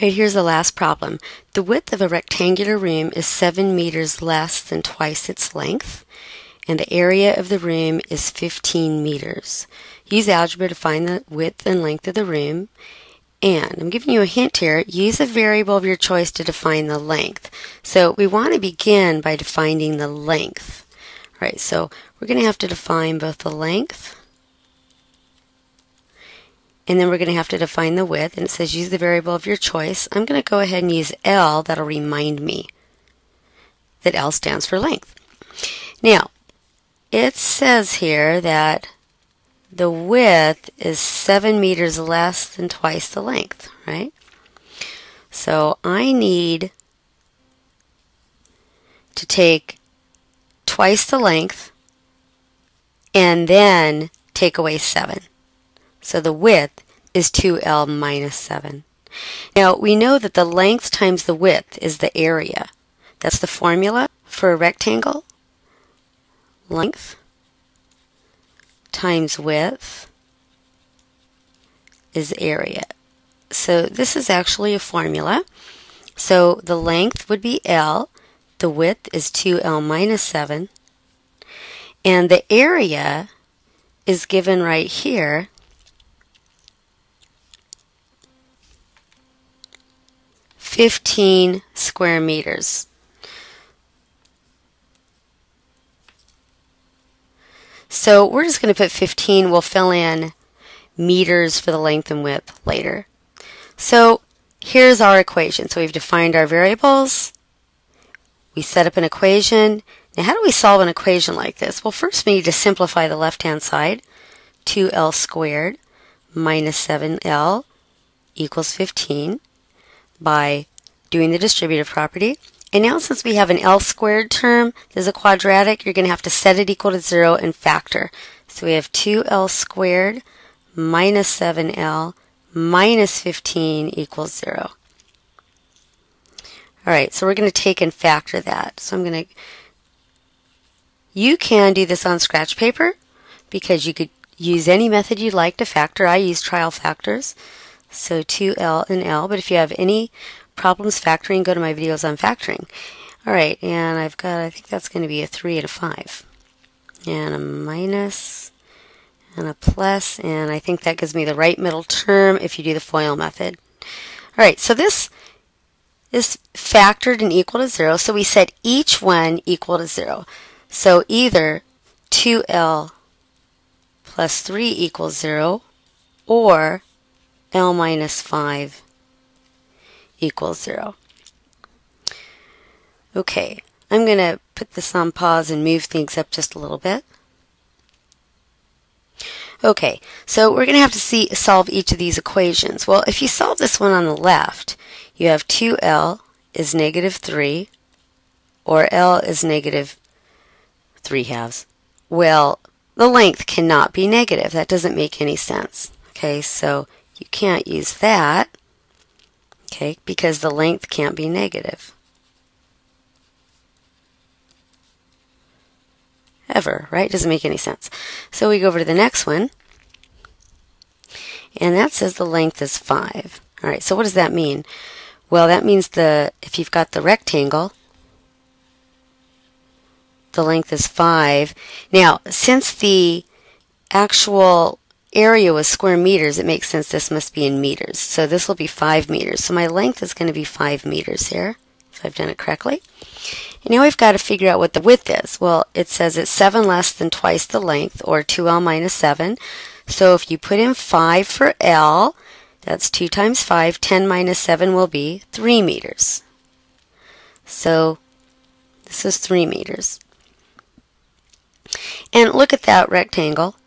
Alright, here's the last problem. The width of a rectangular room is 7 meters less than twice its length, and the area of the room is 15 meters. Use algebra to find the width and length of the room, and I'm giving you a hint here. Use a variable of your choice to define the length. So we want to begin by defining the length. Alright, so we're going to have to define both the length and then we're going to have to define the width, and it says use the variable of your choice. I'm going to go ahead and use L. That'll remind me that L stands for length. Now, it says here that the width is 7 meters less than twice the length, right? So I need to take twice the length and then take away 7. So the width is 2L minus 7. Now we know that the length times the width is the area. That's the formula for a rectangle. Length times width is area. So this is actually a formula. So the length would be L, the width is 2L minus 7, and the area is given right here, (15 square meters). So we're just going to put 15. We'll fill in meters for the length and width later. So here's our equation. So we've defined our variables. We set up an equation. Now how do we solve an equation like this? Well, first we need to simplify the left-hand side. 2L squared minus 7L equals 15 by doing the distributive property. And now since we have an L squared term, there's a quadratic, you're going to have to set it equal to 0 and factor. So we have 2L squared minus 7L minus 15 equals 0. Alright, so we're going to take and factor that. So you can do this on scratch paper because you could use any method you'd like to factor. I use trial factors. So 2L and L, but if you have any problems factoring, go to my videos on factoring. Alright, and I think that's going to be a 3 and a 5. And a minus and a plus, and I think that gives me the right middle term if you do the FOIL method. Alright, so this is factored and equal to 0, so we set each one equal to 0. So either 2L plus 3 equals 0, or L minus 5 equals 0. Okay, I'm going to put this on pause and move things up just a little bit. Okay, so we're going to have to solve each of these equations. Well, if you solve this one on the left, you have 2L is negative 3, or L is negative 3/2. Well, the length cannot be negative. That doesn't make any sense. Okay, so you can't use that, okay, because the length can't be negative. Ever, right? Doesn't make any sense. So we go over to the next one, and that says the length is 5. Alright, so what does that mean? Well, that means if you've got the rectangle, the length is 5. Now, since the actual area was square meters, it makes sense this must be in meters. So this will be 5 meters. So my length is going to be 5 meters here, if I've done it correctly. And now we've got to figure out what the width is. Well, it says it's 7 less than twice the length, or 2L minus 7. So if you put in 5 for L, that's 2 times 5, 10 minus 7 will be 3 meters. So this is 3 meters. And look at that rectangle.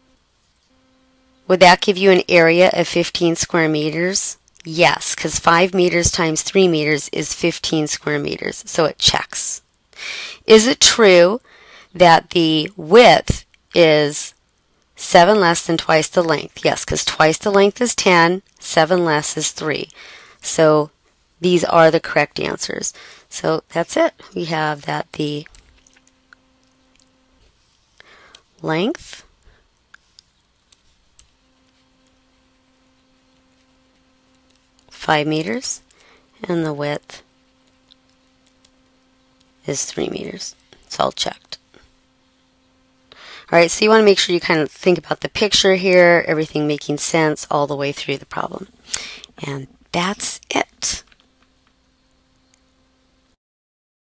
Would that give you an area of 15 square meters? Yes, because 5 meters times 3 meters is 15 square meters, so it checks. Is it true that the width is 7 less than twice the length? Yes, because twice the length is 10, 7 less is 3. So these are the correct answers. So that's it. We have that the length (5 meters) and the width is 3 meters. It's all checked. Alright, so you want to make sure you kind of think about the picture here, everything making sense all the way through the problem. And that's it.